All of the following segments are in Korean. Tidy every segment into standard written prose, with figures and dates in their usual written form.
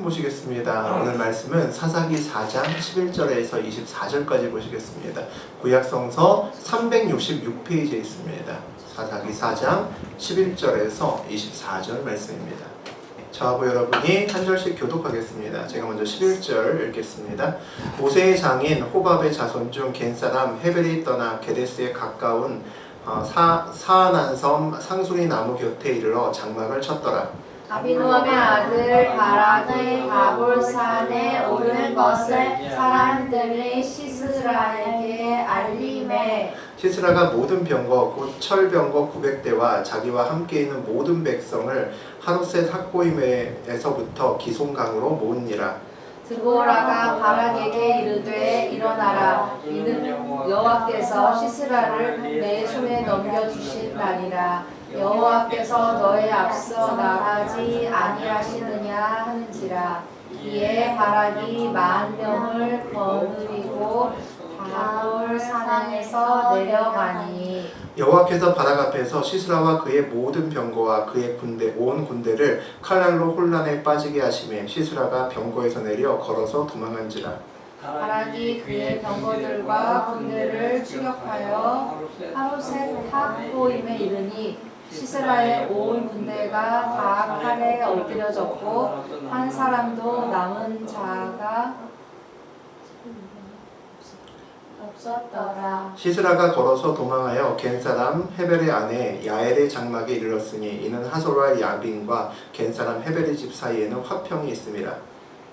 보시겠습니다. 오늘 말씀은 사사기 4장 11절에서 24절까지 보시겠습니다. 구약성서 366페이지에 있습니다. 사사기 4장 11절에서 24절 말씀입니다. 저하고 여러분이 한 절씩 교독하겠습니다. 제가 먼저 11절 읽겠습니다. 모세의 장인 호밥의 자손 중 겐사람 헤벨이 떠나 게데스에 가까운 사안한 섬 상수리 나무 곁에 이르러 장막을 쳤더라. 아비노함의 아들 바락이 가볼산에 오른 것을 사람들이 시스라에게 알림해 시스라가 모든 병거 곧 철병거 900대와 자기와 함께 있는 모든 백성을 하루셋 학고임에서부터 기송강으로 모으니라. 드보라가 바락에게 이르되 일어나라 이는 여호와께서 시스라를 내 손에 넘겨주신다니라. 여호와께서 너의 앞서 나가지 아니하시느냐 하는지라. 이에 바락이 10,000명을 거느리고 다볼 산에서 내려가니 여호와께서 바락 앞에서 시스라와 그의 모든 병거와 그의 온 군대를 칼날로 혼란에 빠지게 하시매 시스라가 병거에서 내려 걸어서 도망한지라. 바락이 그의 병거들과 군대를 추격하여 하루셋 학고임에 이르니 시스라의 온 군대가 다 칼에 엎드려졌고 한 사람도 남은 자가 없었더라. 시스라가 걸어서 도망하여 겐사람 헤벨의 아내 야엘의 장막에 이르렀으니 이는 하솔과 야빈과 겐사람 헤벨의 집 사이에는 화평이 있음이라.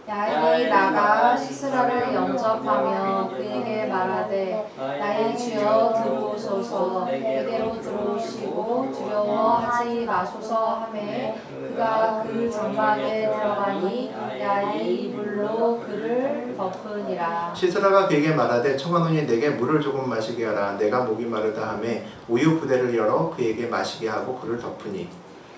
야엘이 나가 시스라를 영접하며 그에게 말하되 나의 주여 들어오소서. 내게로 들어오시고 두려워하지 마소서 하매 그가 그 장막에 들어가니 야엘이 이불로 그를 덮으니라. 시스라가 그에게 말하되 청하노니 내게 물을 조금 마시게 하라. 내가 목이 마르다 하매 우유 부대를 열어 그에게 마시게 하고 그를 덮으니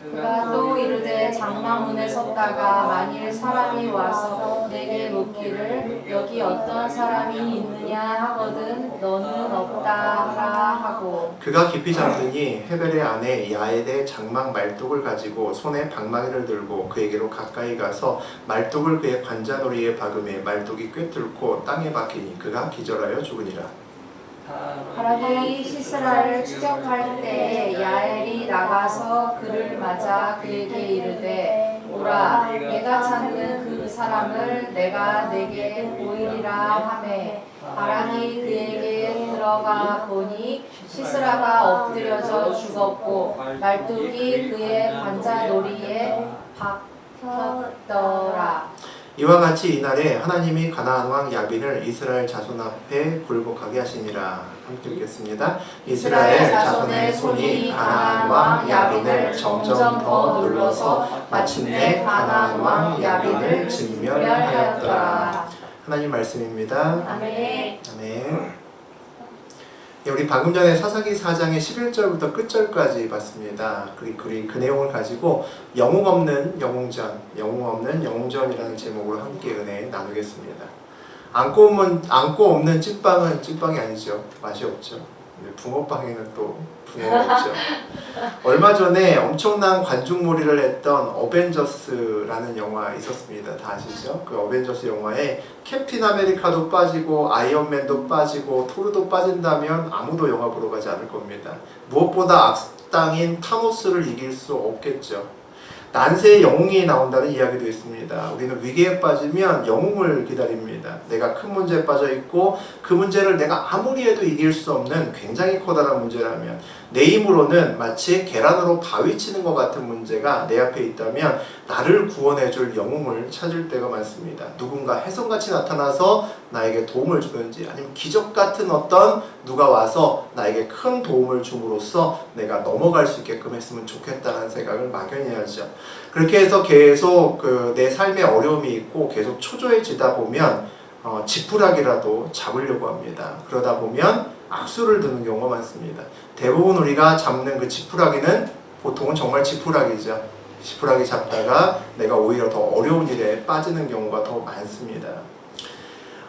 그가 또 이르되 장막문에 섰다가 만일 사람이 와서 내게 묻기를 여기 어떤 사람이 있느냐 하거든 너는 없다 하라 하고 그가 깊이 잠드니 헤벨의 아내 야엘의 장막 말뚝을 가지고 손에 방망이를 들고 그에게로 가까이 가서 말뚝을 그의 관자놀이에 박음에 말뚝이 꿰뚫고 땅에 박히니 그가 기절하여 죽으니라. 바락이 시스라를 추격할 때에 야엘이 나가서 그를 맞아 그에게 이르되 오라 내가 찾는 그 사람을 내가 내게 보이리라 하매 바락이 그에게 들어가 보니 시스라가 엎드려져 죽었고 말뚝이 그의 관자놀이에 박혔더라. 이와 같이 이날에 하나님이 가나안 왕 야빈을 이스라엘 자손 앞에 굴복하게 하시니라. 함께 읽겠습니다. 이스라엘 자손의 손이 가나안 왕 야빈을 점점 더 눌러서 마침내 가나안 왕 야빈을 진멸하였더라. 하나님 말씀입니다. 아멘. 아멘. 네, 우리 방금 전에 사사기 4장의 11절부터 끝절까지 봤습니다. 그 내용을 가지고 영웅 없는 영웅전이라는 제목으로 함께 은혜 나누겠습니다. 안고 없는 찐빵은 찐빵이 아니죠. 맛이 없죠. 붕어빵에는 또 붕어가 없죠. 얼마 전에 엄청난 관중몰이를 했던 어벤져스라는 영화 있었습니다. 다 아시죠? 그 어벤져스 영화에 캡틴 아메리카도 빠지고 아이언맨도 빠지고 토르도 빠진다면 아무도 영화 보러 가지 않을 겁니다. 무엇보다 악당인 타노스를 이길 수 없겠죠. 난세의 영웅이 나온다는 이야기도 있습니다. 우리는 위기에 빠지면 영웅을 기다립니다. 내가 큰 문제에 빠져 있고 그 문제를 내가 아무리 해도 이길 수 없는 굉장히 커다란 문제라면 내 힘으로는 마치 계란으로 바위 치는 것 같은 문제가 내 앞에 있다면 나를 구원해줄 영웅을 찾을 때가 많습니다. 누군가 혜성같이 나타나서 나에게 도움을 주든지 아니면 기적 같은 어떤 누가 와서 나에게 큰 도움을 줌으로써 내가 넘어갈 수 있게끔 했으면 좋겠다는 생각을 막연히 하죠. 그렇게 해서 계속 내 삶에 어려움이 있고 계속 초조해지다 보면 지푸라기라도 잡으려고 합니다. 그러다 보면 악수를 드는 경우가 많습니다. 대부분 우리가 잡는 그 지푸라기는 보통은 정말 지푸라기죠. 지푸라기 잡다가 내가 오히려 더 어려운 일에 빠지는 경우가 더 많습니다.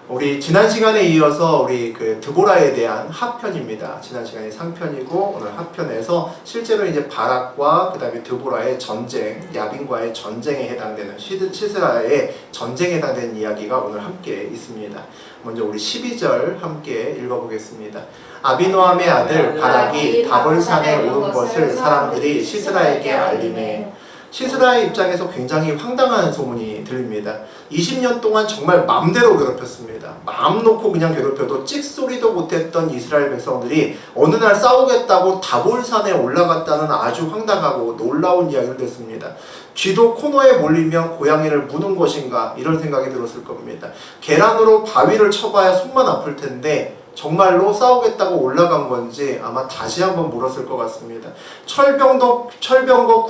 우리 지난 시간에 이어서 우리 그 드보라에 대한 하편입니다. 지난 시간에 상편이고 오늘 하편에서 실제로 이제 바락과 그 다음에 드보라의 전쟁, 야빈과의 전쟁에 해당되는 시스라의 전쟁에 해당되는 이야기가 오늘 함께 있습니다. 먼저 우리 12절 함께 읽어보겠습니다. 아비노함의 아들 바락이 다볼산에 오른 것을 사람들이 시스라에게 알리매. 시스라의 입장에서 굉장히 황당한 소문이 들립니다. 20년 동안 정말 마음대로 괴롭혔습니다. 마음 놓고 그냥 괴롭혀도 찍소리도 못했던 이스라엘 백성들이 어느 날 싸우겠다고 다볼산에 올라갔다는 아주 황당하고 놀라운 이야기를 듣습니다. 쥐도 코너에 몰리면 고양이를 무는 것인가 이런 생각이 들었을 겁니다. 계란으로 바위를 쳐봐야 손만 아플 텐데 정말로 싸우겠다고 올라간 건지 아마 다시 한번 물었을 것 같습니다. 철병거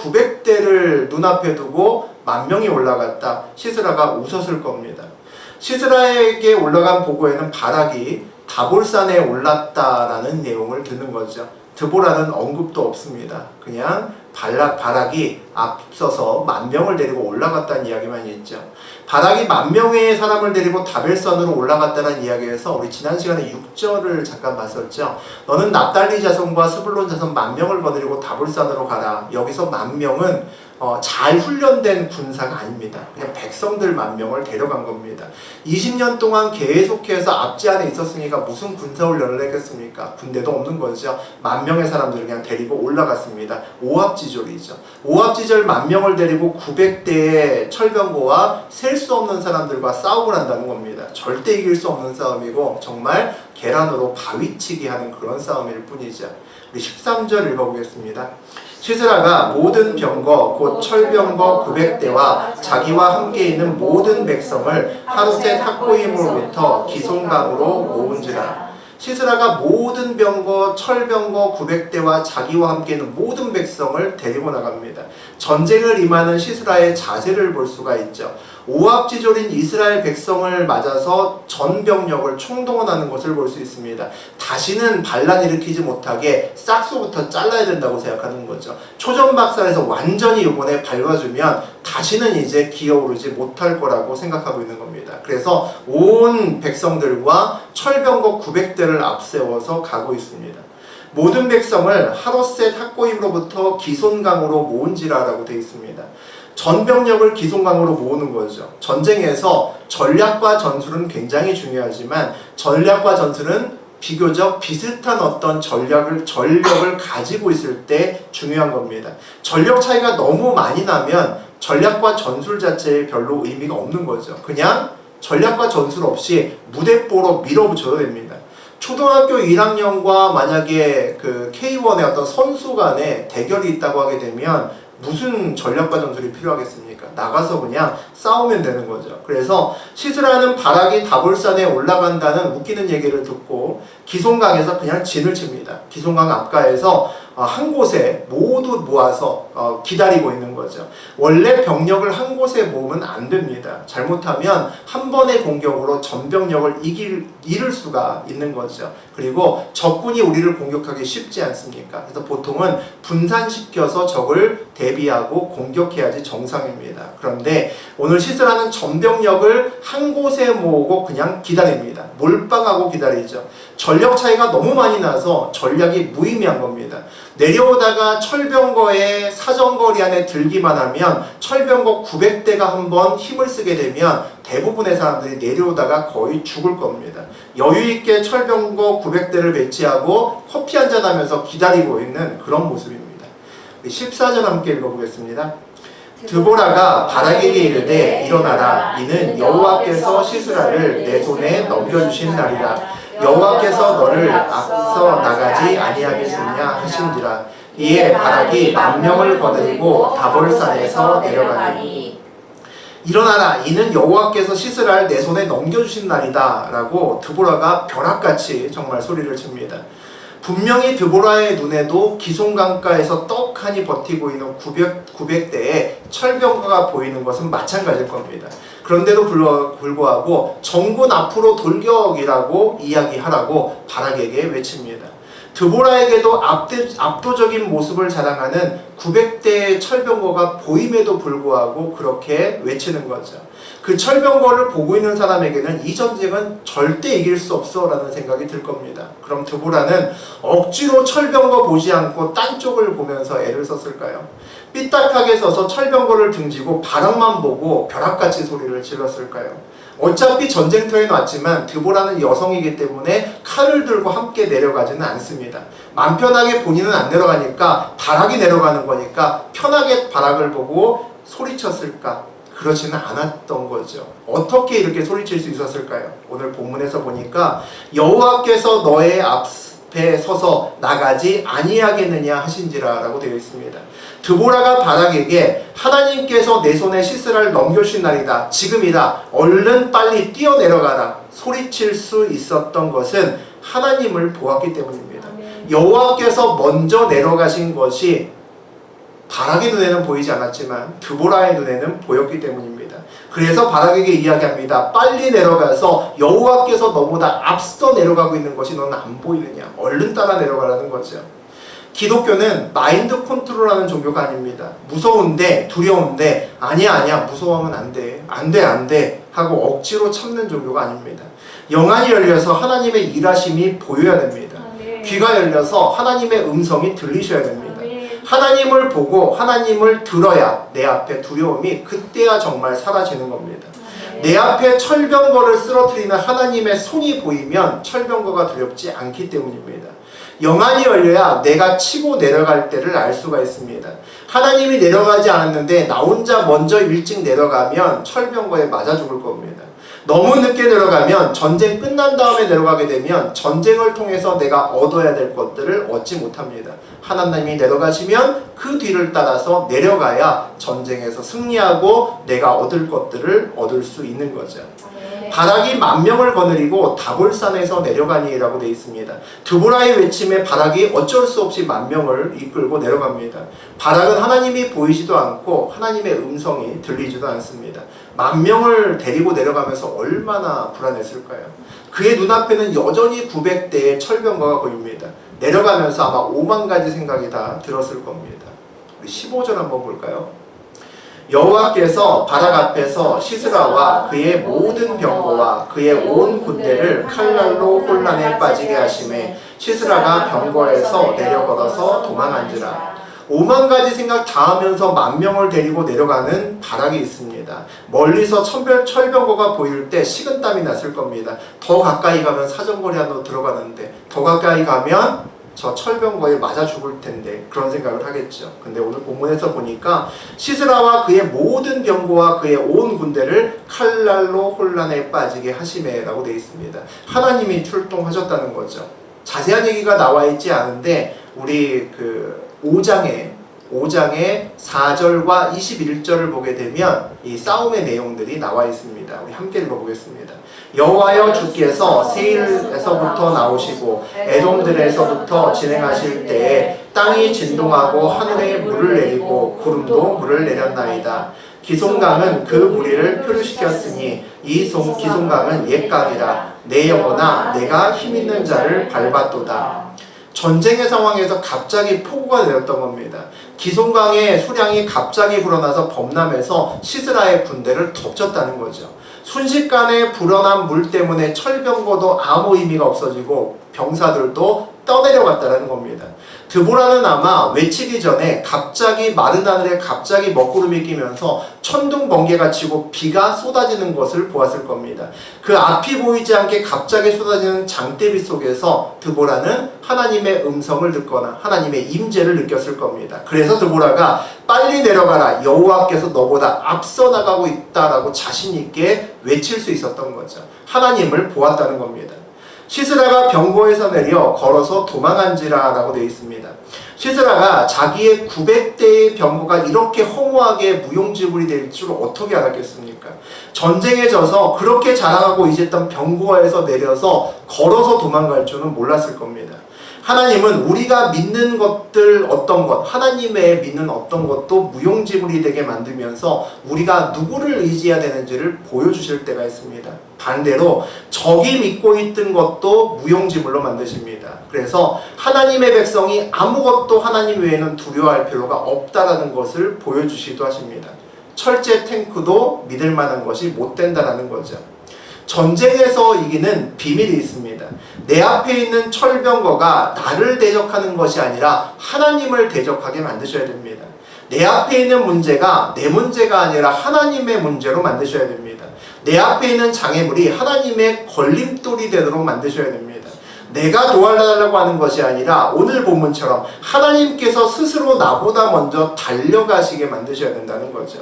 900대를 눈앞에 두고 10,000명이 올라갔다. 시스라가 웃었을 겁니다. 시스라에게 올라간 보고에는 바락이 다볼산에 올랐다라는 내용을 듣는 거죠. 드보라는 언급도 없습니다. 그냥 바락이 앞서서 10,000명을 데리고 올라갔다는 이야기만 있죠. 바락이 10,000명의 사람을 데리고 다벨산으로 올라갔다는 이야기에서 우리 지난 시간에 6절을 잠깐 봤었죠. 너는 납달리 자손과 스불론 자손 10,000명을 거느리고 다볼산으로 가라. 여기서 10,000명은 잘 훈련된 군사가 아닙니다. 그냥 백성들 10,000명을 데려간 겁니다. 20년 동안 계속해서 앞지 안에 있었으니까 무슨 군사훈련을 했겠습니까? 군대도 없는 거죠. 10,000명의 사람들을 그냥 데리고 올라갔습니다. 오합지졸이죠. 오합지졸 10,000명을 데리고 900대의 철병거와 셀 수 없는 사람들과 싸움을 한다는 겁니다. 절대 이길 수 없는 싸움이고 정말 계란으로 바위치기 하는 그런 싸움일 뿐이죠. 우리 13절 읽어보겠습니다. 시스라가 모든 병거 곧 철병거 900대와 자기와 함께 있는 모든 백성을 하루셋 학고임으로부터 기송강으로 모은지라. 시스라가 모든 병거 철병거 900대와 자기와 함께 있는 모든 백성을 데리고 나갑니다. 전쟁을 임하는 시스라의 자세를 볼 수가 있죠. 오합지졸인 이스라엘 백성을 맞아서 전병력을 총동원하는 것을 볼 수 있습니다. 다시는 반란 일으키지 못하게 싹수부터 잘라야 된다고 생각하는 거죠. 초전박살에서 완전히 이번에 밟아주면 다시는 이제 기어오르지 못할 거라고 생각하고 있는 겁니다. 그래서 온 백성들과 철병거 900대를 앞세워서 가고 있습니다. 모든 백성을 하롯셋 학고임으로부터 기손강으로 모은지라라고 되어 있습니다. 전병력을 기송강으로 모으는 거죠. 전쟁에서 전략과 전술은 굉장히 중요하지만 전략과 전술은 비교적 비슷한 어떤 전력을 가지고 있을 때 중요한 겁니다. 전력 차이가 너무 많이 나면 전략과 전술 자체에 별로 의미가 없는 거죠. 그냥 전략과 전술 없이 무대뽀로 밀어붙여도 됩니다. 초등학교 1학년과 만약에 그 K1의 어떤 선수 간에 대결이 있다고 하게 되면 무슨 전략과 전술이 필요하겠습니까? 나가서 그냥 싸우면 되는 거죠. 그래서 시스라는 바락이 다볼산에 올라간다는 웃기는 얘기를 듣고 기송강에서 그냥 진을 칩니다. 기송강 앞가에서 한 곳에 모두 모아서 기다리고 있는 거죠. 원래 병력을 한 곳에 모으면 안 됩니다. 잘못하면 한 번의 공격으로 전병력을 잃을 수가 있는 거죠. 그리고 적군이 우리를 공격하기 쉽지 않습니까? 그래서 보통은 분산시켜서 적을 대비하고 공격해야지 정상입니다. 그런데 오늘 시스라는 전병력을 한 곳에 모으고 그냥 기다립니다. 몰빵하고 기다리죠. 전력 차이가 너무 많이 나서 전략이 무의미한 겁니다. 내려오다가 철병거의 사정거리 안에 들기만 하면 철병거 900대가 한번 힘을 쓰게 되면 대부분의 사람들이 내려오다가 거의 죽을 겁니다. 여유있게 철병거 900대를 배치하고 커피 한잔 하면서 기다리고 있는 그런 모습입니다. 14절 함께 읽어보겠습니다. 드보라가 바락에게 이르되 일어나라. 이는 여호와께서 시스라를 내 손에 넘겨주신 날이라. 여호와께서 너를 앞서 나가지 아니하겠느냐 하신지라. 이에 바락이 10,000명을 거느리고 다볼산에서 내려가니 일어나라. 이는 여호와께서 시스라를 내 손에 넘겨주신 날이다 라고 드보라가 벼락같이 정말 소리를 칩니다. 분명히 드보라의 눈에도 기송강가에서 떡하니 버티고 있는 900대의 철병거가 보이는 것은 마찬가지일 겁니다. 그런데도 불구하고 정군 앞으로 돌격이라고 이야기하라고 바락에게 외칩니다. 드보라에게도 압도적인 모습을 자랑하는 900대의 철병거가 보임에도 불구하고 그렇게 외치는 거죠. 그 철병거를 보고 있는 사람에게는 이 전쟁은 절대 이길 수 없어 라는 생각이 들 겁니다. 그럼 드보라는 억지로 철병거 보지 않고 딴 쪽을 보면서 애를 썼을까요? 삐딱하게 서서 철병거를 등지고 바락만 보고 벼락같이 소리를 질렀을까요? 어차피 전쟁터에 왔지만 드보라는 여성이기 때문에 칼을 들고 함께 내려가지는 않습니다. 맘 편하게 본인은 안 내려가니까 바락이 내려가는 거니까 편하게 바락을 보고 소리쳤을까? 그렇지는 않았던 거죠. 어떻게 이렇게 소리칠 수 있었을까요? 오늘 본문에서 보니까 여호와께서 너의 앞에 서서 나가지 아니하겠느냐 하신지라 라고 되어 있습니다. 드보라가 바락에게 하나님께서 내 손에 시스라를 넘겨주신 날이다. 지금이다. 얼른 빨리 뛰어내려가라. 소리칠 수 있었던 것은 하나님을 보았기 때문입니다. 여호와께서 먼저 내려가신 것이 바락의 눈에는 보이지 않았지만 드보라의 눈에는 보였기 때문입니다. 그래서 바락에게 이야기합니다. 빨리 내려가서 여호와께서 너보다 앞서 내려가고 있는 것이 너는 안 보이느냐. 얼른 따라 내려가라는 거죠. 기독교는 마인드 컨트롤하는 종교가 아닙니다. 무서운데 두려운데 아니야 무서워하면 안 돼 하고 억지로 참는 종교가 아닙니다. 영안이 열려서 하나님의 일하심이 보여야 됩니다. 귀가 열려서 하나님의 음성이 들리셔야 됩니다. 하나님을 보고 하나님을 들어야 내 앞에 두려움이 그때야 정말 사라지는 겁니다. 내 앞에 철병거를 쓰러뜨리는 하나님의 손이 보이면 철병거가 두렵지 않기 때문입니다. 영안이 열려야 내가 치고 내려갈 때를 알 수가 있습니다. 하나님이 내려가지 않았는데 나 혼자 먼저 일찍 내려가면 철병거에 맞아 죽을 겁니다. 너무 늦게 내려가면 전쟁 끝난 다음에 내려가게 되면 전쟁을 통해서 내가 얻어야 될 것들을 얻지 못합니다. 하나님이 내려가시면 그 뒤를 따라서 내려가야 전쟁에서 승리하고 내가 얻을 것들을 얻을 수 있는 거죠. 바락이 10,000명을 거느리고 다볼산에서 내려가니라고 되어 있습니다. 드보라의 외침에 바락이 어쩔 수 없이 10,000명을 이끌고 내려갑니다. 바락은 하나님이 보이지도 않고 하나님의 음성이 들리지도 않습니다. 10,000명을 데리고 내려가면서 얼마나 불안했을까요? 그의 눈앞에는 여전히 900대의 철병거가 보입니다. 내려가면서 아마 5만 가지 생각이 다 들었을 겁니다. 우리 15절 한번 볼까요? 여호와께서 바락 앞에서 시스라와 그의 모든 병거와 그의 온 군대를 칼날로 혼란에 빠지게 하심에 시스라가 병거에서 내려걸어서 도망한지라. 5만 가지 생각 다 하면서 10,000명을 데리고 내려가는 바락이 있습니다. 멀리서 철병거가 보일 때 식은땀이 났을 겁니다. 더 가까이 가면 사정거리 안으로 들어가는데 더 가까이 가면 저 철병거에 맞아 죽을 텐데 그런 생각을 하겠죠. 근데 오늘 본문에서 보니까 시스라와 그의 모든 병거와 그의 온 군대를 칼날로 혼란에 빠지게 하시매라고 되어 있습니다. 하나님이 출동하셨다는 거죠. 자세한 얘기가 나와 있지 않은데 우리 5장에 4절과 21절을 보게 되면 이 싸움의 내용들이 나와 있습니다. 우리 함께 읽어보겠습니다. 여호와여 주께서 세일에서부터 나오시고 에돔들에서부터 진행하실 때에 땅이 진동하고 하늘에 물을 내리고 구름도 물을 내렸나이다. 기송강은 그 무리를 표류시켰으니 이 기송강은 옛강이라. 내 영혼아 내가 힘있는 자를 밟았도다. 전쟁의 상황에서 갑자기 폭우가 내렸던 겁니다. 기송강의 수량이 갑자기 불어나서 범람해서 시스라의 군대를 덮쳤다는 거죠. 순식간에 불어난 물 때문에 철병거도 아무 의미가 없어지고 병사들도 떠내려갔다는 겁니다. 드보라는 아마 외치기 전에 갑자기 마른 하늘에 갑자기 먹구름이 끼면서 천둥 번개가 치고 비가 쏟아지는 것을 보았을 겁니다. 그 앞이 보이지 않게 갑자기 쏟아지는 장대비 속에서 드보라는 하나님의 음성을 듣거나 하나님의 임재를 느꼈을 겁니다. 그래서 드보라가 빨리 내려가라. 여호와께서 너보다 앞서 나가고 있다라고 자신 있게 외칠 수 있었던 거죠. 하나님을 보았다는 겁니다. 시스라가 병거에서 내려 걸어서 도망한지라 라고 되어 있습니다. 시스라가 자기의 900대의 병거가 이렇게 허무하게 무용지물이 될 줄 어떻게 알았겠습니까? 전쟁에 져서 그렇게 자랑하고 이제던 병거에서 내려서 걸어서 도망갈 줄은 몰랐을 겁니다. 하나님은 우리가 믿는 것들 어떤 것, 하나님의 믿는 어떤 것도 무용지물이 되게 만들면서 우리가 누구를 의지해야 되는지를 보여주실 때가 있습니다. 반대로 적이 믿고 있던 것도 무용지물로 만드십니다. 그래서 하나님의 백성이 아무것도 하나님 외에는 두려워할 필요가 없다라는 것을 보여주시기도 하십니다. 철제 탱크도 믿을 만한 것이 못 된다라는 거죠. 전쟁에서 이기는 비밀이 있습니다. 내 앞에 있는 철병거가 나를 대적하는 것이 아니라 하나님을 대적하게 만드셔야 됩니다. 내 앞에 있는 문제가 내 문제가 아니라 하나님의 문제로 만드셔야 됩니다. 내 앞에 있는 장애물이 하나님의 걸림돌이 되도록 만드셔야 됩니다. 내가 도와달라고 하는 것이 아니라 오늘 본문처럼 하나님께서 스스로 나보다 먼저 달려가시게 만드셔야 된다는 거죠.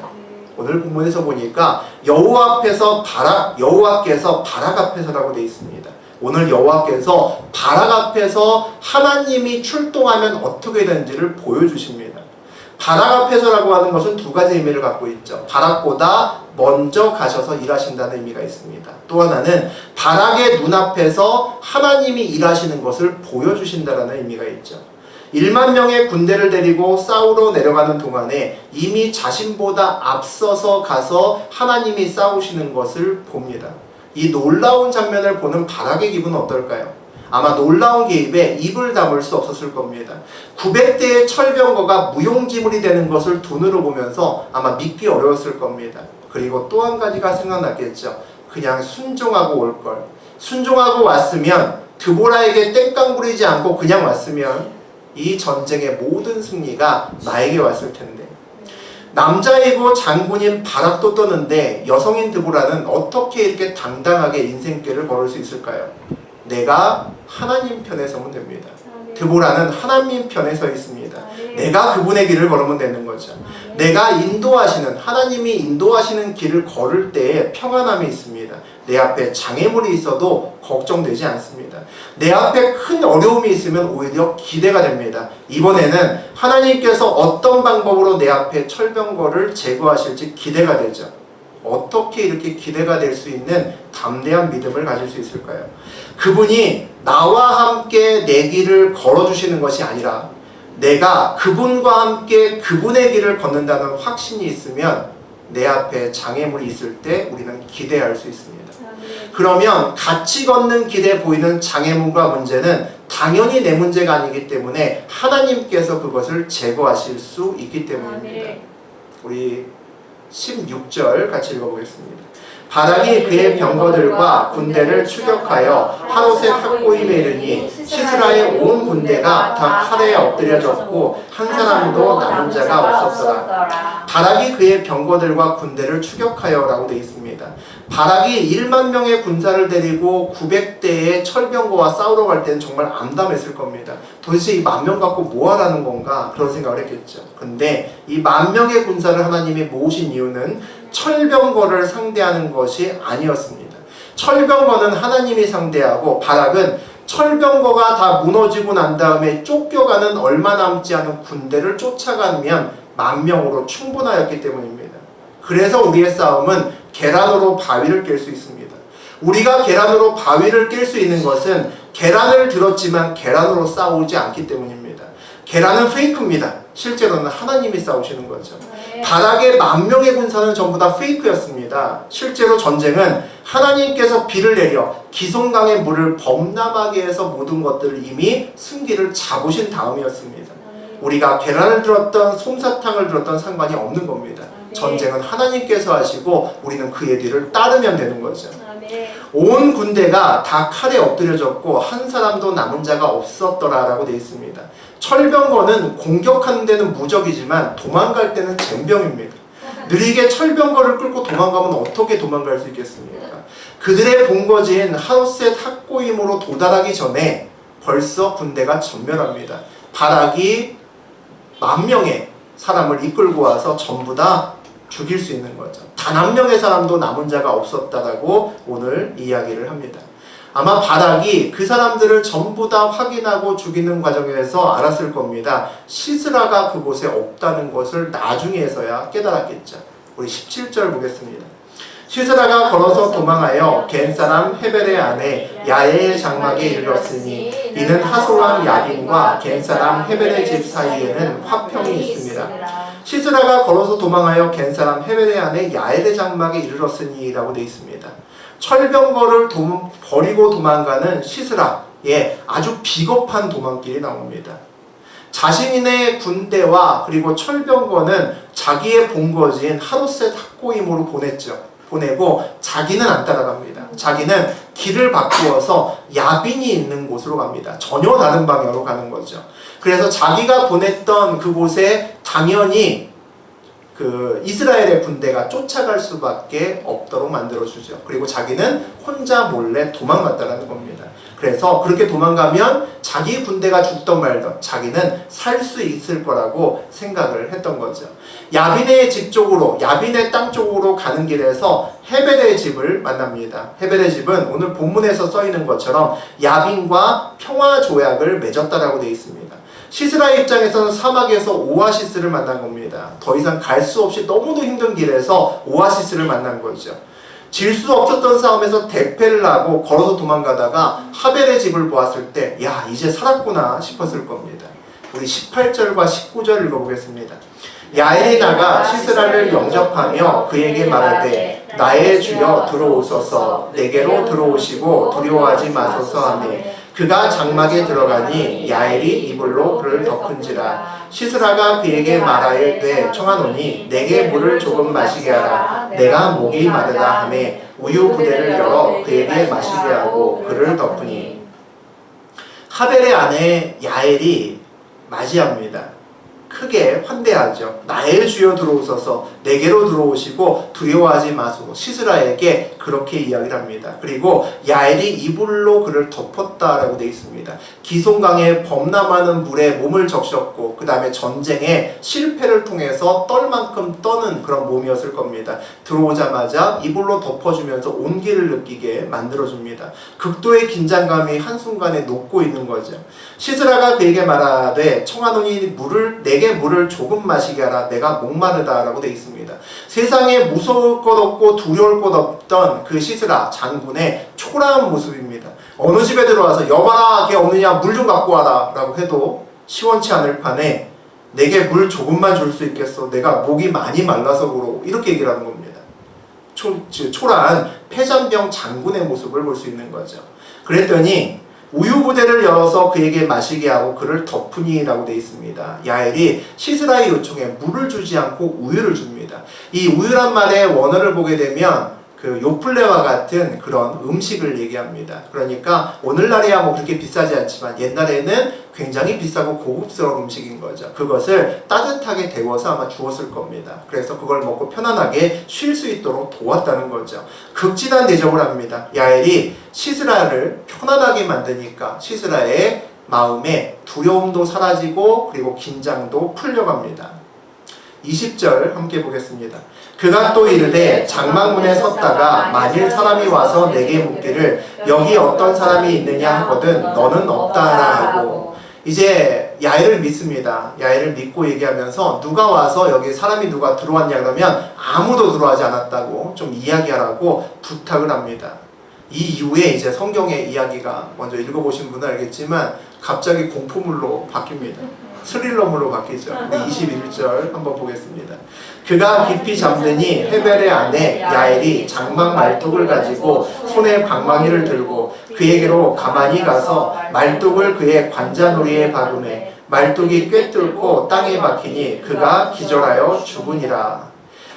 오늘 본문에서 보니까 여호와께서 바락 앞에서라고 되어 있습니다. 오늘 여호와께서 바락 앞에서 하나님이 출동하면 어떻게 되는지를 보여주십니다. 바락 앞에서라고 하는 것은 두 가지 의미를 갖고 있죠. 바락보다 먼저 가셔서 일하신다는 의미가 있습니다. 또 하나는 바락의 눈앞에서 하나님이 일하시는 것을 보여주신다는 의미가 있죠. 1만 명의 군대를 데리고 싸우러 내려가는 동안에 이미 자신보다 앞서서 가서 하나님이 싸우시는 것을 봅니다. 이 놀라운 장면을 보는 바락의 기분은 어떨까요? 아마 놀라운 개입에 입을 다물 수 없었을 겁니다. 900대의 철병거가 무용지물이 되는 것을 눈으로 보면서 아마 믿기 어려웠을 겁니다. 그리고 또 한 가지가 생각났겠죠. 그냥 순종하고 올 걸. 순종하고 왔으면 드보라에게 땡깡 부리지 않고 그냥 왔으면 이 전쟁의 모든 승리가 나에게 왔을 텐데, 남자이고 장군인 바락도 떠는데 여성인 드보라는 어떻게 이렇게 당당하게 인생길을 걸을 수 있을까요? 내가 하나님 편에 서면 됩니다. 드보라는 하나님 편에 서 있습니다. 내가 그분의 길을 걸으면 되는 거죠. 내가 인도하시는, 하나님이 인도하시는 길을 걸을 때에 평안함이 있습니다. 내 앞에 장애물이 있어도 걱정되지 않습니다. 내 앞에 큰 어려움이 있으면 오히려 기대가 됩니다. 이번에는 하나님께서 어떤 방법으로 내 앞에 철병거를 제거하실지 기대가 되죠. 어떻게 이렇게 기대가 될 수 있는 담대한 믿음을 가질 수 있을까요? 그분이 나와 함께 내 길을 걸어주시는 것이 아니라 내가 그분과 함께 그분의 길을 걷는다는 확신이 있으면 내 앞에 장애물이 있을 때 우리는 기대할 수 있습니다. 그러면 같이 걷는 길에 보이는 장애물과 문제는 당연히 내 문제가 아니기 때문에 하나님께서 그것을 제거하실 수 있기 때문입니다. 우리 16절 같이 읽어보겠습니다. 바락이 그의 병거들과 군대를 추격하여 하롯의 탁고임에 이르니 시스라의 온 군대가 다 칼에 엎드려졌고 한 사람도 남은 자가 없었더라. 바락이 그의 병거들과 군대를 추격하여 라고 되어 있습니다. 바락이 1만 명의 군사를 데리고 900대의 철병거와 싸우러 갈 때는 정말 암담했을 겁니다. 도대체 이 10,000명 갖고 뭐 하라는 건가? 그런 생각을 했겠죠. 근데 이 10,000명의 군사를 하나님이 모으신 이유는 철병거를 상대하는 것이 아니었습니다. 철병거는 하나님이 상대하고 바락은 철병거가 다 무너지고 난 다음에 쫓겨가는 얼마 남지 않은 군대를 쫓아가면 10,000명으로 충분하였기 때문입니다. 그래서 우리의 싸움은 계란으로 바위를 깰 수 있습니다. 우리가 계란으로 바위를 깰 수 있는 것은 계란을 들었지만 계란으로 싸우지 않기 때문입니다. 계란은 페이크입니다. 실제로는 하나님이 싸우시는 거죠. 바락의 10,000명의 군사는 전부 다 페이크였습니다. 실제로 전쟁은 하나님께서 비를 내려 기송강의 물을 범람하게 해서 모든 것들을 이미 승기를 잡으신 다음이었습니다. 우리가 계란을 들었던 솜사탕을 들었던 상관이 없는 겁니다. 전쟁은 하나님께서 하시고 우리는 그의 뒤를 따르면 되는 거죠. 온 군대가 다 칼에 엎드려졌고 한 사람도 남은 자가 없었더라 라고 되어 있습니다. 철병거는 공격하는 데는 무적이지만 도망갈 때는 젬병입니다. 느리게 철병거를 끌고 도망가면 어떻게 도망갈 수 있겠습니까? 그들의 본거지인 하롯셋 탁고임으로 도달하기 전에 벌써 군대가 전멸합니다. 바락이 10,000명의 사람을 이끌고 와서 전부 다 죽일 수 있는 거죠. 단 한 명의 사람도 남은 자가 없었다라고 오늘 이야기를 합니다. 아마 바락이 그 사람들을 전부 다 확인하고 죽이는 과정에서 알았을 겁니다. 시스라가 그곳에 없다는 것을 나중에서야 깨달았겠죠. 우리 17절 보겠습니다. 시스라가 걸어서 도망하여 겐 사람 헤벨의 아내 야엘 장막에 이르렀으니 이는 하솔람 야빈과 겐 사람 헤벨의 집 사이에는 화평이 있습니다. 시스라가 걸어서 도망하여 겐 사람 헤벨의 아내 야엘의 장막에 이르렀으니라고 되어 있습니다. 철병거를 버리고 도망가는 시스라의 아주 비겁한 도망길이 나옵니다. 자신의 군대와 그리고 철병거는 자기의 본거지인 하롯셋 학고임으로 보내고 자기는 안 따라갑니다. 자기는 길을 바꾸어서 야빈이 있는 곳으로 갑니다. 전혀 다른 방향으로 가는 거죠. 그래서 자기가 보냈던 그곳에 당연히 그 이스라엘의 군대가 쫓아갈 수밖에 없도록 만들어주죠. 그리고 자기는 혼자 몰래 도망갔다는 겁니다. 그래서 그렇게 도망가면 자기 군대가 죽던 말던 자기는 살 수 있을 거라고 생각을 했던 거죠. 야빈의 집 쪽으로, 야빈의 땅 쪽으로 가는 길에서 헤벨의 집을 만납니다. 헤벨의 집은 오늘 본문에서 써 있는 것처럼 야빈과 평화 조약을 맺었다라고 되어 있습니다. 시스라의 입장에서는 사막에서 오아시스를 만난 겁니다. 더 이상 갈 수 없이 너무도 힘든 길에서 오아시스를 만난 거죠. 질 수 없었던 싸움에서 대패를 하고 걸어서 도망가다가 하벨의 집을 보았을 때 야, 이제 살았구나 싶었을 겁니다. 우리 18절과 19절 읽어보겠습니다. 야엘이 나가 시스라를 영접하며 그에게 말하되 나의 주여 들어오소서 내게로 들어오시고 두려워하지 마소서 하매 그가 장막에 들어가니 야엘이 이불로 그를 덮은지라. 시스라가 그에게 말하되 청하노니 내게 물을 조금 마시게 하라. 내가 목이 마르다 하매 우유 부대를 열어 그에게 마시게 하고 그를 덮으니. 하벨의 아내 야엘이 맞이합니다. 크게 환대하죠. 나의 주여 들어오소서 내게로 들어오시고 두려워하지 마소서. 시스라에게 그렇게 이야기를 합니다. 그리고 야엘이 이불로 그를 덮었다라고 되어 있습니다. 기송강에 범람하는 물에 몸을 적셨고 그 다음에 전쟁에 실패를 통해서 떨 만큼 떠는 그런 몸이었을 겁니다. 들어오자마자 이불로 덮어주면서 온기를 느끼게 만들어줍니다. 극도의 긴장감이 한순간에 녹고 있는 거죠. 시스라가 그에게 말하되 청하노니 내게 물을 조금 마시게 하라. 내가 목마르다 라고 되어 있습니다. 세상에 무서울 것 없고 두려울 것 없던 그 시스라 장군의 초라한 모습입니다. 어느 집에 들어와서 여봐라 걔 없느냐 물 좀 갖고 와라 라고 해도 시원치 않을 판에 내게 물 조금만 줄 수 있겠어. 내가 목이 많이 말라서 그러고 이렇게 얘기를 하는 겁니다. 초라한 폐잔병 장군의 모습을 볼 수 있는 거죠. 그랬더니 우유 부대를 열어서 그에게 마시게 하고 그를 덮으니 라고 되어 있습니다. 야엘이 시스라의 요청에 물을 주지 않고 우유를 줍니다. 이 우유란 말의 원어를 보게 되면 그 요플레와 같은 그런 음식을 얘기합니다. 그러니까 오늘날이야 뭐 그렇게 비싸지 않지만 옛날에는 굉장히 비싸고 고급스러운 음식인 거죠. 그것을 따뜻하게 데워서 아마 주었을 겁니다. 그래서 그걸 먹고 편안하게 쉴 수 있도록 도왔다는 거죠. 극진한 대접을 합니다. 야엘이 시스라를 편안하게 만드니까 시스라의 마음에 두려움도 사라지고 그리고 긴장도 풀려갑니다. 20절 함께 보겠습니다. 그가 또 이르되 장막문에 섰다가 만일 사람이 와서 내게 묻기를 여기 어떤 사람이 있느냐 하거든 너는 없다 하라 하고. 이제 야엘을 믿습니다. 야엘을 믿고 얘기하면서 누가 와서 여기 사람이 누가 들어왔냐 그러면 아무도 들어가지 않았다고 좀 이야기하라고 부탁을 합니다. 이 이후에 이제 성경의 이야기가 먼저 읽어보신 분은 알겠지만 갑자기 공포물로 바뀝니다. 스릴러물로 바뀌죠. 21절 한번 보겠습니다. 그가 깊이 잠드니 헤벨의 아내 야엘이 장막 말뚝을 가지고 손에 방망이를 들고 그에게로 가만히 가서 말뚝을 그의 관자놀이에 박으매 말뚝이 꿰뚫고 땅에 박히니 그가 기절하여 죽으니라.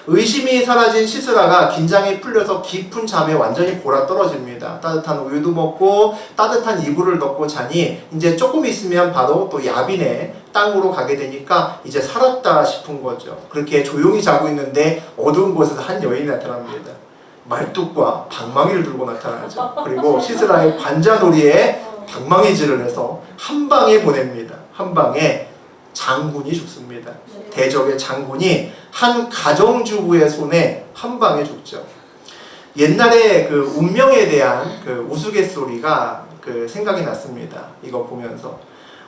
의심이 사라진 시스라가 긴장이 풀려서 깊은 잠에 완전히 골아떨어집니다. 따뜻한 우유도 먹고 따뜻한 이불을 덮고 자니 이제 조금 있으면 바로 또 야빈의 땅으로 가게 되니까 이제 살았다 싶은 거죠. 그렇게 조용히 자고 있는데 어두운 곳에서 한 여인이 나타납니다. 말뚝과 방망이를 들고 나타나죠. 그리고 시스라의 관자놀이에 방망이질을 해서 한 방에 보냅니다. 한 방에 장군이 죽습니다. 대적의 장군이 한 가정주부의 손에 한 방에 죽죠. 옛날에 그 운명에 대한 그 우스갯소리가 그 생각이 났습니다. 이거 보면서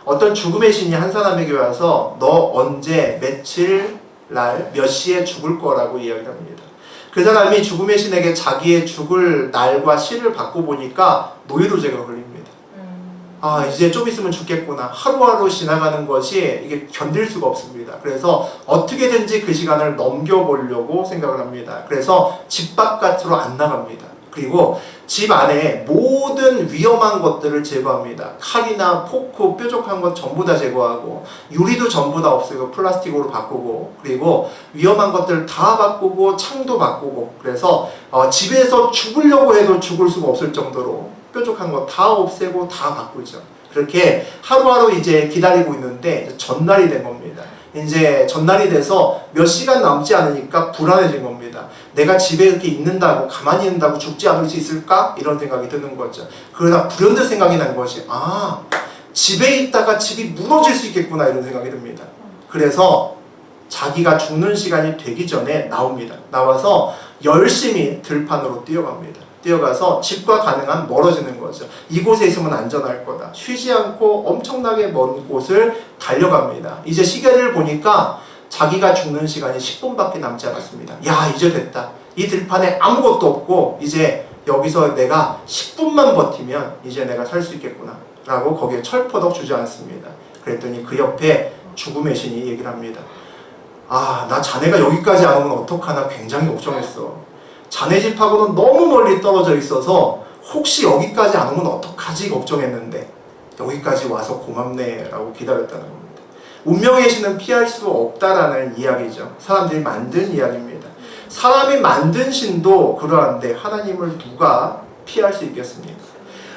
어떤 죽음의 신이 한 사람에게 와서 너 언제 며칠 날 몇 시에 죽을 거라고 이야기를 합니다. 그 사람이 죽음의 신에게 자기의 죽을 날과 시를 받고 보니까 노이로제가 걸립니다. 아, 이제 좀 있으면 죽겠구나. 하루하루 지나가는 것이 이게 견딜 수가 없습니다. 그래서 어떻게든지 그 시간을 넘겨보려고 생각을 합니다. 그래서 집 바깥으로 안 나갑니다. 그리고 집 안에 모든 위험한 것들을 제거합니다. 칼이나 포크, 뾰족한 것 전부 다 제거하고, 유리도 전부 다 없애고 플라스틱으로 바꾸고, 그리고 위험한 것들 다 바꾸고, 창도 바꾸고, 그래서 집에서 죽으려고 해도 죽을 수가 없을 정도로 뾰족한 거 다 없애고 다 바꾸죠. 그렇게 하루하루 이제 기다리고 있는데 이제 전날이 된 겁니다. 이제 전날이 돼서 몇 시간 남지 않으니까 불안해진 겁니다. 내가 집에 이렇게 있는다고, 가만히 있는다고 죽지 않을 수 있을까? 이런 생각이 드는 거죠. 그러다 불현듯 생각이 난 것이, 아, 집에 있다가 집이 무너질 수 있겠구나, 이런 생각이 듭니다. 그래서 자기가 죽는 시간이 되기 전에 나옵니다. 나와서 열심히 들판으로 뛰어갑니다. 뛰어가서 집과 가능한 멀어지는 거죠. 이곳에 있으면 안전할 거다. 쉬지 않고 엄청나게 먼 곳을 달려갑니다. 이제 시계를 보니까 자기가 죽는 시간이 10분밖에 남지 않았습니다. 야, 이제 됐다. 이 들판에 아무것도 없고 이제 여기서 내가 10분만 버티면 이제 내가 살 수 있겠구나 라고 거기에 철퍼덕 주저앉습니다. 그랬더니 그 옆에 죽음의 신이 얘기를 합니다. 아, 나 자네가 여기까지 안 오면 어떡하나 굉장히 걱정했어. 자네 집하고는 너무 멀리 떨어져 있어서 혹시 여기까지 안 오면 어떡하지 걱정했는데 여기까지 와서 고맙네 라고 기다렸다는 겁니다. 운명의 신은 피할 수 없다라는 이야기죠. 사람들이 만든 이야기입니다. 사람이 만든 신도 그러한데 하나님을 누가 피할 수 있겠습니까?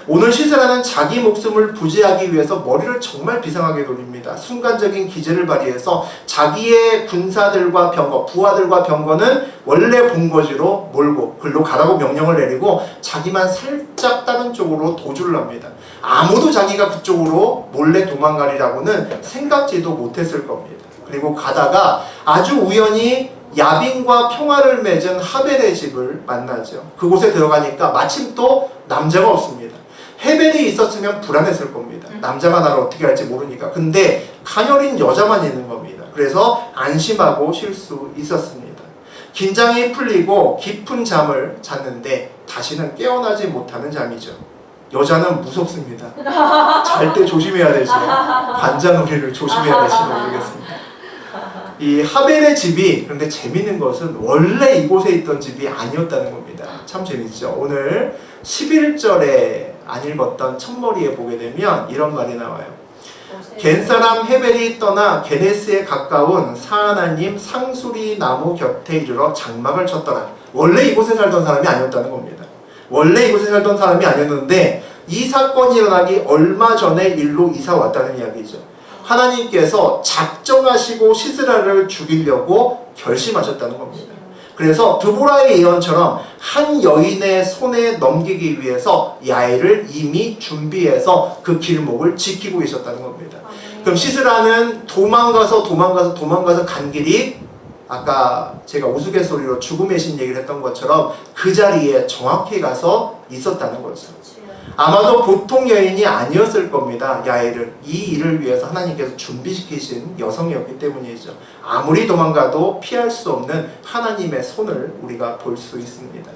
오늘 시세라는 자기 목숨을 부지하기 위해서 머리를 정말 비상하게 돌립니다. 순간적인 기재를 발휘해서 자기의 군사들과 병거, 부하들과 병거는 원래 본거지로 몰고 글로 가라고 명령을 내리고 자기만 살짝 다른 쪽으로 도주를 합니다. 아무도 자기가 그쪽으로 몰래 도망가리라고는 생각지도 못했을 겁니다. 그리고 가다가 아주 우연히 야빈과 평화를 맺은 하벨의 집을 만나죠. 그곳에 들어가니까 마침 또 남자가 없습니다. 헤벨이 있었으면 불안했을 겁니다. 남자가 나를 어떻게 할지 모르니까. 근데 가녀린 여자만 있는 겁니다. 그래서 안심하고 쉴 수 있었습니다. 긴장이 풀리고 깊은 잠을 잤는데 다시는 깨어나지 못하는 잠이죠. 여자는 무섭습니다. 잘 때 조심해야 되죠. 관자놀이를 조심해야 될지 모르겠습니다. 이 하벨의 집이, 그런데 재밌는 것은 원래 이곳에 있던 집이 아니었다는 겁니다. 참 재밌죠. 오늘 11절에 안 읽었던 첫머리에 보게 되면 이런 말이 나와요. 겐사람 헤벨이 떠나 게네스에 가까운 사하나님 상수리 나무 곁에 이르러 장막을 쳤더라. 원래 이곳에 살던 사람이 아니었다는 겁니다. 원래 이곳에 살던 사람이 아니었는데 이 사건이 일어나기 얼마 전에 일로 이사 왔다는 이야기죠. 하나님께서 작정하시고 시스라를 죽이려고 결심하셨다는 겁니다. 그래서 드보라의 예언처럼 한 여인의 손에 넘기기 위해서 야엘을 이미 준비해서 그 길목을 지키고 계셨다는 겁니다. 그럼 시스라는 도망가서 간 길이 아까 제가 우스갯소리로 죽음의 신 얘기를 했던 것처럼 그 자리에 정확히 가서 있었다는 거죠. 아마도 보통 여인이 아니었을 겁니다. 야엘은 이 일을 위해서 하나님께서 준비시키신 여성이었기 때문이죠. 아무리 도망가도 피할 수 없는 하나님의 손을 우리가 볼 수 있습니다.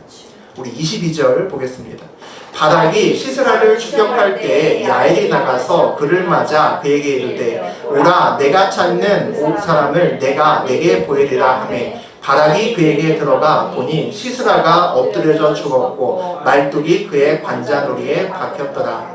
우리 22절 보겠습니다. 바락이 시스라를 추격할 때 야엘이 나가서 그를 맞아 그에게 이르되 오라 내가 찾는 옥 사람을 내가 내게 보이리라 하매 바락이 그에게 들어가 보니 시스라가 엎드려져 죽었고 말뚝이 그의 관자놀이에 박혔더라.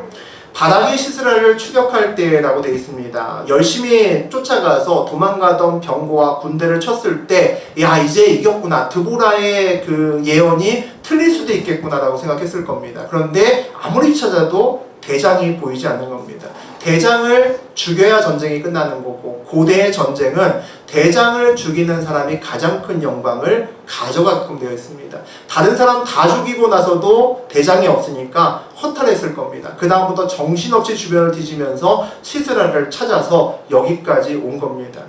바락이 시스라를 추격할 때라고 되어 있습니다. 열심히 쫓아가서 도망가던 병거와 군대를 쳤을 때 야 이제 이겼구나, 드보라의 그 예언이 틀릴 수도 있겠구나 라고 생각했을 겁니다. 그런데 아무리 찾아도 대장이 보이지 않는 겁니다. 대장을 죽여야 전쟁이 끝나는 거고 고대의 전쟁은 대장을 죽이는 사람이 가장 큰 영광을 가져가게끔 되어 있습니다. 다른 사람 다 죽이고 나서도 대장이 없으니까 허탈했을 겁니다. 그 다음부터 정신없이 주변을 뒤지면서 시스라를 찾아서 여기까지 온 겁니다.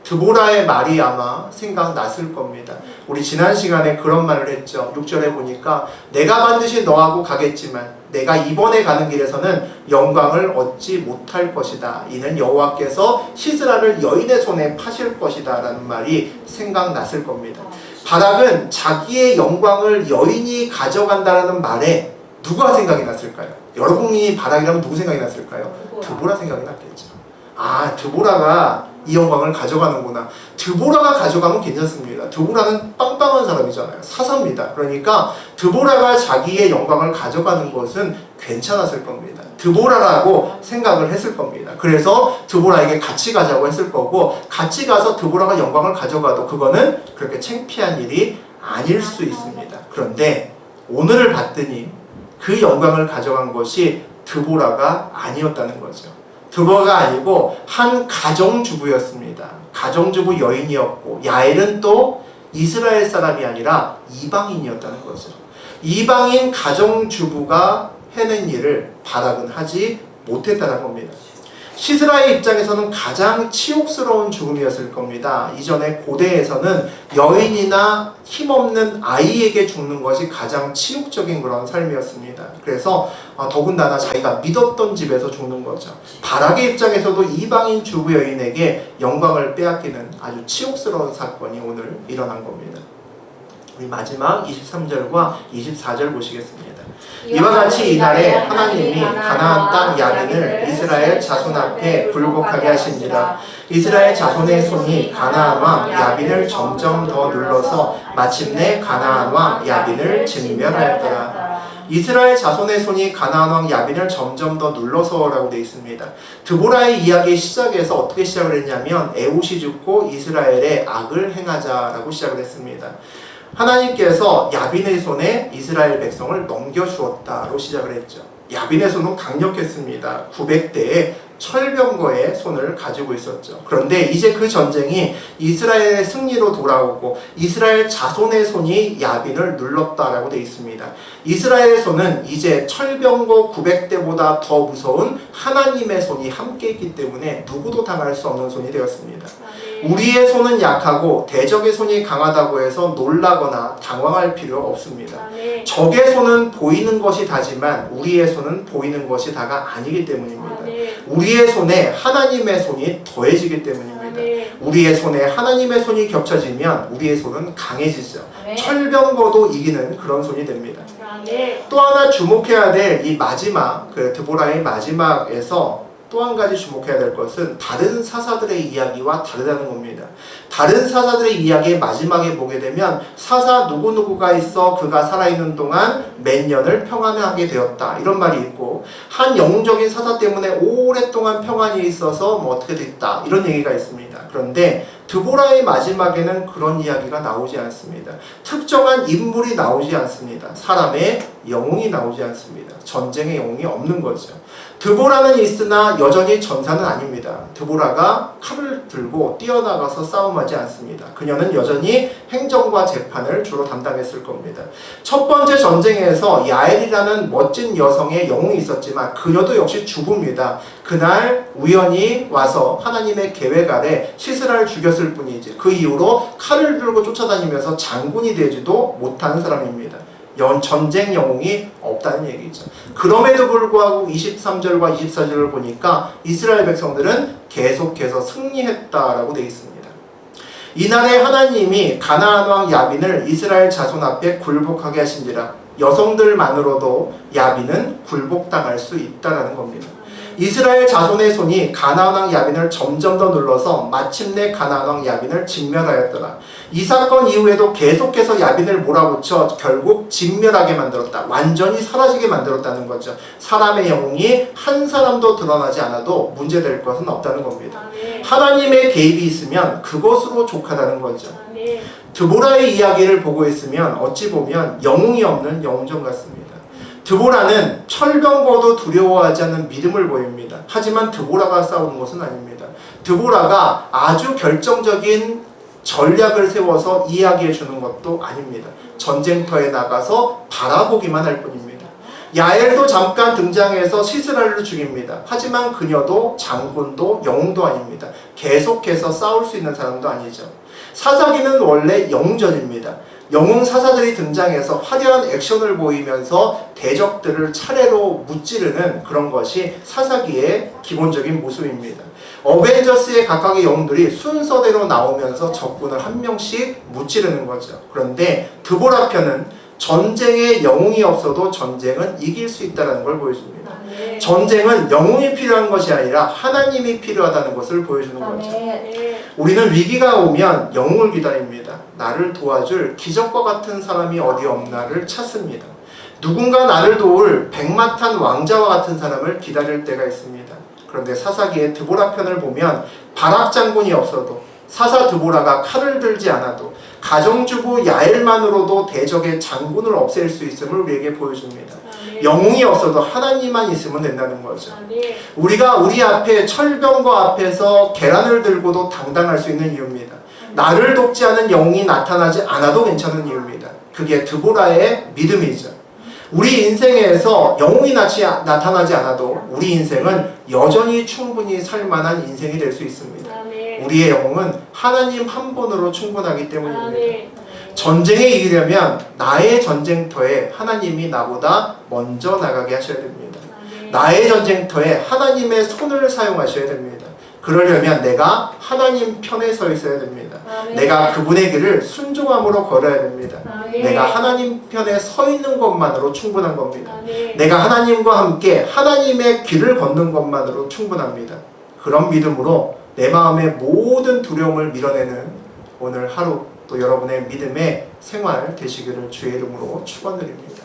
드보라의 말이 아마 생각났을 겁니다. 우리 지난 시간에 그런 말을 했죠. 6절에 보니까 내가 반드시 너하고 가겠지만 내가 이번에 가는 길에서는 영광을 얻지 못할 것이다. 이는 여호와께서 시스라를 여인의 손에 파실 것이다 라는 말이 생각났을 겁니다. 바락은 자기의 영광을 여인이 가져간다는 말에 누가 생각이 났을까요? 여러분이 바락이라면 누구 생각이 났을까요? 드보라 생각이 났겠죠. 아, 드보라가 이 영광을 가져가는구나. 드보라가 가져가면 괜찮습니다. 드보라는 빵빵한 사람이잖아요. 사사입니다. 그러니까 드보라가 자기의 영광을 가져가는 것은 괜찮았을 겁니다. 드보라라고 생각을 했을 겁니다. 그래서 드보라에게 같이 가자고 했을 거고, 같이 가서 드보라가 영광을 가져가도 그거는 그렇게 창피한 일이 아닐 수 있습니다. 그런데 오늘을 봤더니 그 영광을 가져간 것이 드보라가 아니었다는 거죠. 드보라가 아니고 한 가정주부였습니다. 가정주부 여인이었고, 야엘은 또 이스라엘 사람이 아니라 이방인이었다는 거죠. 이방인 가정주부가 해낸 일을 바락은 하지 못했다는 겁니다. 시스라의 입장에서는 가장 치욕스러운 죽음이었을 겁니다. 이전에 고대에서는 여인이나 힘없는 아이에게 죽는 것이 가장 치욕적인 그런 삶이었습니다. 그래서 더군다나 자기가 믿었던 집에서 죽는 거죠. 바락의 입장에서도 이방인 주부 여인에게 영광을 빼앗기는 아주 치욕스러운 사건이 오늘 일어난 겁니다. 우리 마지막 23절과 24절 보시겠습니다. 이와 같이 이날에 하나님이 가나안 땅 야빈을 이스라엘 자손 앞에 굴복하게 하신지라. 이스라엘 자손의 손이 가나안 왕 야빈을 점점 더 눌러서 마침내 가나안 왕 야빈을 진멸하였더라. 이스라엘 자손의 손이 가나안 왕 야빈을 점점 더 눌러서라고 되어 있습니다. 드보라의 이야기의 시작에서 어떻게 시작을 했냐면 에봇이 죽고 이스라엘의 악을 행하자라고 시작을 했습니다. 하나님께서 야빈의 손에 이스라엘 백성을 넘겨주었다로 시작을 했죠. 야빈의 손은 강력했습니다. 900대의 철병거의 손을 가지고 있었죠. 그런데 이제 그 전쟁이 이스라엘의 승리로 돌아오고 이스라엘 자손의 손이 야빈을 눌렀다라고 되어 있습니다. 이스라엘의 손은 이제 철병거 900대보다 더 무서운 하나님의 손이 함께 있기 때문에 누구도 당할 수 없는 손이 되었습니다. 우리의 손은 약하고 대적의 손이 강하다고 해서 놀라거나 당황할 필요 없습니다. 적의 손은 보이는 것이 다지만 우리의 손은 보이는 것이 다가 아니기 때문입니다. 우리의 손에 하나님의 손이 더해지기 때문입니다. 우리의 손에 하나님의 손이 겹쳐지면 우리의 손은 강해지죠. 철병거도 이기는 그런 손이 됩니다. 또 하나 주목해야 될 이 마지막, 드보라의 마지막에서 또 한 가지 주목해야 될 것은 다른 사사들의 이야기와 다르다는 겁니다. 다른 사사들의 이야기의 마지막에 보게 되면 사사 누구누구가 있어 그가 살아있는 동안 몇 년을 평안하게 되었다 이런 말이 있고, 한 영웅적인 사사 때문에 오랫동안 평안이 있어서 뭐 어떻게 됐다 이런 얘기가 있습니다. 그런데 드보라의 마지막에는 그런 이야기가 나오지 않습니다. 특정한 인물이 나오지 않습니다. 사람의 영웅이 나오지 않습니다. 전쟁의 영웅이 없는 거죠. 드보라는 있으나 여전히 전사는 아닙니다. 드보라가 칼을 들고 뛰어나가서 싸움하지 않습니다. 그녀는 여전히 행정과 재판을 주로 담당했을 겁니다. 첫 번째 전쟁에서 야엘이라는 멋진 여성의 영웅이 있었지만 그녀도 역시 주부입니다. 그날 우연히 와서 하나님의 계획 아래 시스라를 죽였을 뿐이지 그 이후로 칼을 들고 쫓아다니면서 장군이 되지도 못하는 사람입니다. 전쟁 영웅이 없다는 얘기죠. 그럼에도 불구하고 23절과 24절을 보니까 이스라엘 백성들은 계속해서 승리했다라고 되어 있습니다. 이날에 하나님이 가나안 왕 야빈을 이스라엘 자손 앞에 굴복하게 하신지라. 여성들만으로도 야빈은 굴복당할 수 있다라는 겁니다. 이스라엘 자손의 손이 가나안 왕 야빈을 점점 더 눌러서 마침내 가나안 왕 야빈을 진멸하였더라. 이 사건 이후에도 계속해서 야빈을 몰아붙여 결국 진멸하게 만들었다. 완전히 사라지게 만들었다는 거죠. 사람의 영웅이 한 사람도 드러나지 않아도 문제될 것은 없다는 겁니다. 하나님의 개입이 있으면 그것으로 족하다는 거죠. 드보라의 이야기를 보고 있으면 어찌 보면 영웅이 없는 영웅전 같습니다. 드보라는 철병거도 두려워하지 않는 믿음을 보입니다. 하지만 드보라가 싸우는 것은 아닙니다. 드보라가 아주 결정적인 전략을 세워서 이야기해 주는 것도 아닙니다. 전쟁터에 나가서 바라보기만 할 뿐입니다. 야엘도 잠깐 등장해서 시스라를 죽입니다. 하지만 그녀도 장군도 영웅도 아닙니다. 계속해서 싸울 수 있는 사람도 아니죠. 사사기는 원래 영웅전입니다. 영웅 사사들이 등장해서 화려한 액션을 보이면서 대적들을 차례로 무찌르는 그런 것이 사사기의 기본적인 모습입니다. 어벤져스의 각각의 영웅들이 순서대로 나오면서 적군을 한 명씩 무찌르는 거죠. 그런데 드보라 편은 전쟁에 영웅이 없어도 전쟁은 이길 수 있다는 걸 보여줍니다. 전쟁은 영웅이 필요한 것이 아니라 하나님이 필요하다는 것을 보여주는 거죠. 우리는 위기가 오면 영웅을 기다립니다. 나를 도와줄 기적과 같은 사람이 어디 없나를 찾습니다. 누군가 나를 도울 백마탄 왕자와 같은 사람을 기다릴 때가 있습니다. 그런데 사사기의 드보라 편을 보면 바락 장군이 없어도 사사 드보라가 칼을 들지 않아도 가정주부 야엘만으로도 대적의 장군을 없앨 수 있음을 우리에게 보여줍니다. 영웅이 없어도 하나님만 있으면 된다는 거죠. 우리가 우리 앞에 철병거 앞에서 계란을 들고도 당당할 수 있는 이유입니다. 나를 돕지 않은 영웅이 나타나지 않아도 괜찮은 이유입니다. 그게 드보라의 믿음이죠. 우리 인생에서 영웅이 나타나지 않아도 우리 인생은 여전히 충분히 살만한 인생이 될 수 있습니다. 우리의 영웅은 하나님 한 분으로 충분하기 때문입니다. 전쟁에 이기려면 나의 전쟁터에 하나님이 나보다 먼저 나가게 하셔야 됩니다. 나의 전쟁터에 하나님의 손을 사용하셔야 됩니다. 그러려면 내가 하나님 편에 서 있어야 됩니다. 내가 그분의 길을 순종함으로 걸어야 됩니다. 내가 하나님 편에 서 있는 것만으로 충분한 겁니다. 내가 하나님과 함께 하나님의 길을 걷는 것만으로 충분합니다. 그런 믿음으로 내 마음의 모든 두려움을 밀어내는 오늘 하루 또 여러분의 믿음의 생활 되시기를 주의 이름으로 축원드립니다.